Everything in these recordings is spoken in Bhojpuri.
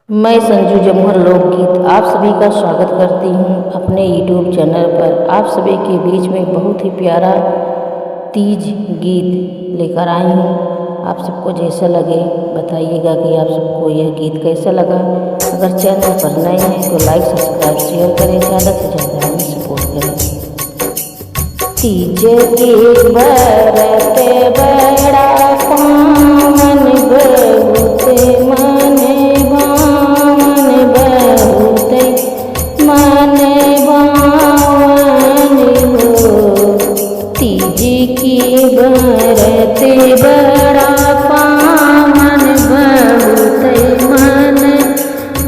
मैं संजू जमोहर लोकगीत आप सभी का स्वागत करती हूँ अपने यूट्यूब चैनल पर। आप सभी के बीच में बहुत ही प्यारा तीज गीत लेकर आई हूँ। आप सबको जैसा लगे बताइएगा कि आप सबको यह गीत कैसा लगा। अगर चैनल पर नए हैं तो लाइक सब्सक्राइब शेयर करें, ज़्यादा से ज़्यादा हमें सपोर्ट करें। तीज के बरत बड़ा पावन बहुते मन की बरत बड़ा पावन बहुत मन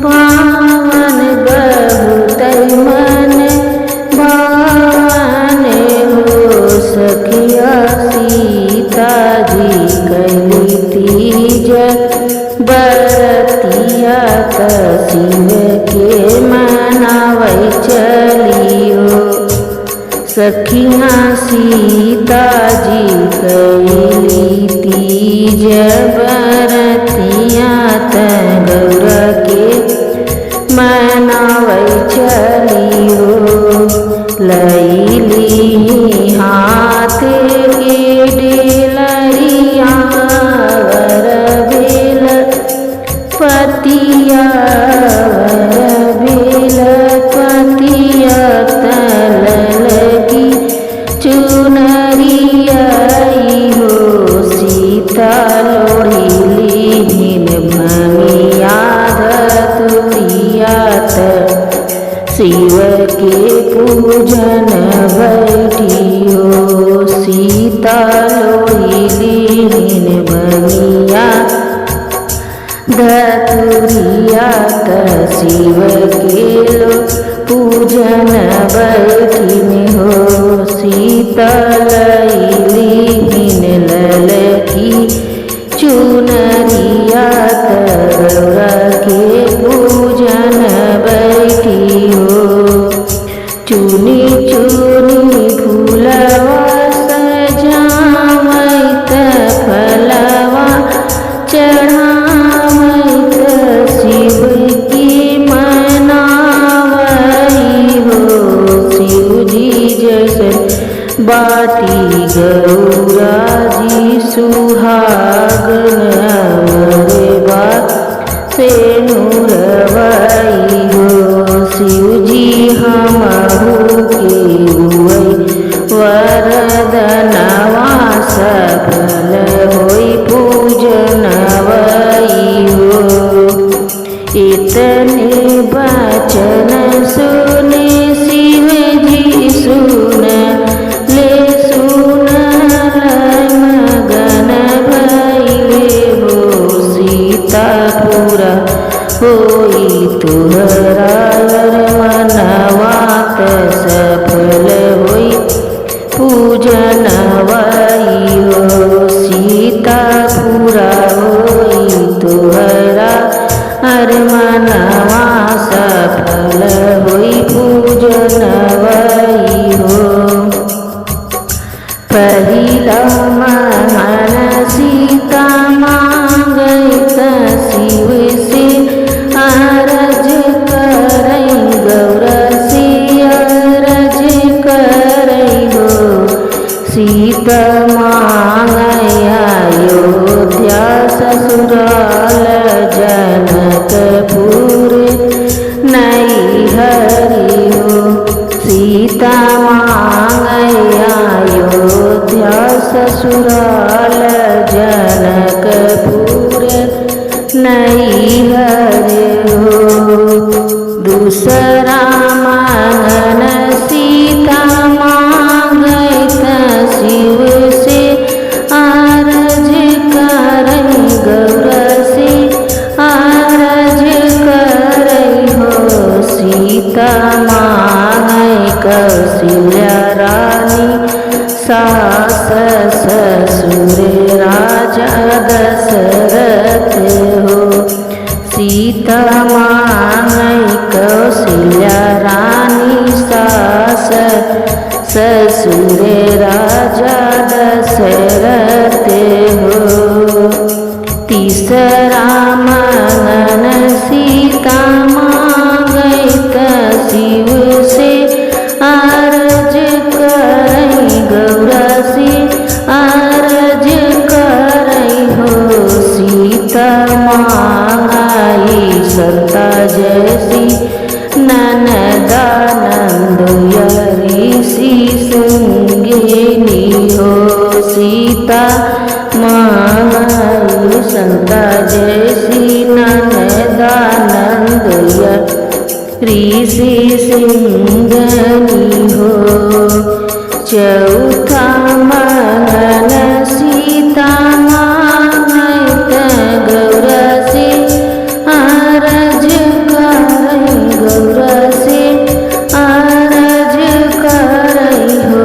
पावन बहुत मन भावन हो। सखिया सीता जी कैली तीज बरतिया शिव के मनावै चलियो। सखियाँ सीता जी कैली तीज बरतिया गौरा के मनावै चलियो। लैली हाथ के डेलरिया बेल पतिया बेल पतिया चुनरिया हो। सीता लोढ़िलीन भमिया धतुरिया शिव के पूजन बैठियो। सीता लोढ़िलीन भमिया धतुरिया शिव के पूजन बैठिन हो। सीता लैली ललकी चुनरिया गौरा के पूजन बैठी हो। चुनी चुनी फूलवा सजावैत फलवा चढ़ावैत शिव की मनावै हो। शिव जी जैसे बाटी गौरा जी सुहागन अमरे बात से नूरवाई हो। शिव जी हमहु के हुए वरदनवा सफल होई पूजनवाई हो। इतने बचन सुने शिव जी सुन ले सुन मगन भइले हो। सीता पूरा होई तुहरा मनवा सफल होई पूजनवाई हो। सीता पूरा होई तुहरा मनवा सफल होई पूजनवाई हो। पहिला मन सीता मांगैत शिव से अरज करई गौरा से अरज करई हो। सीता मांगै अयोध्या ससुराल जनकपुर नैहरी हो। सीता मांगै अयोध्या ससुराल जनकपुर नैहरी हो। दूसरा मांगन सीता मांगैत शिव से अरज करई गौरा से अरज करई हो। सीता मांगै कौशल्या रानी सास ससुर राजा दशरथ हो। सीता मांगै कौशल्या रानी सास ससुर राजा दशरथ हो। तीसरा मनन सीता संता जैसी ननदानंद ऋषि श्रृंगिनी हो सीता मांगई संता जैसी ननदानंद ऋषि श्रृंगिनी हो। चौथा मंगन सीता मांगत गौरा से आरज करई गौरा से आरज करई हो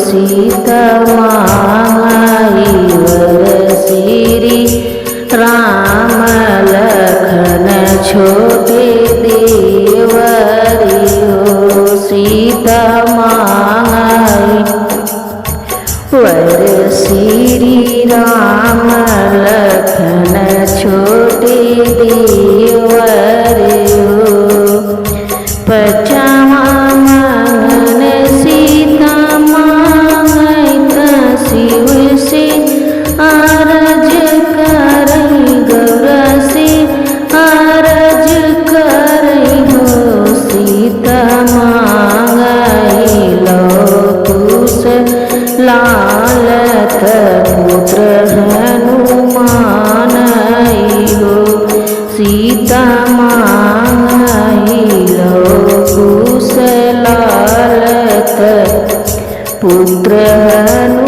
सीता मांगई वर श्री राम लखन छोटे देवरी हो सीता मांगई वर श्री राम लखन छोटे देवरी हो। पचवा मंगन सीता मांगत शिव से आरज करई गौरा से आरज करई हो सीता मांगई लो कुश लालत पुत्र हनुमान हो सीता मांगई लो कुश लालत पुत्र हनुमान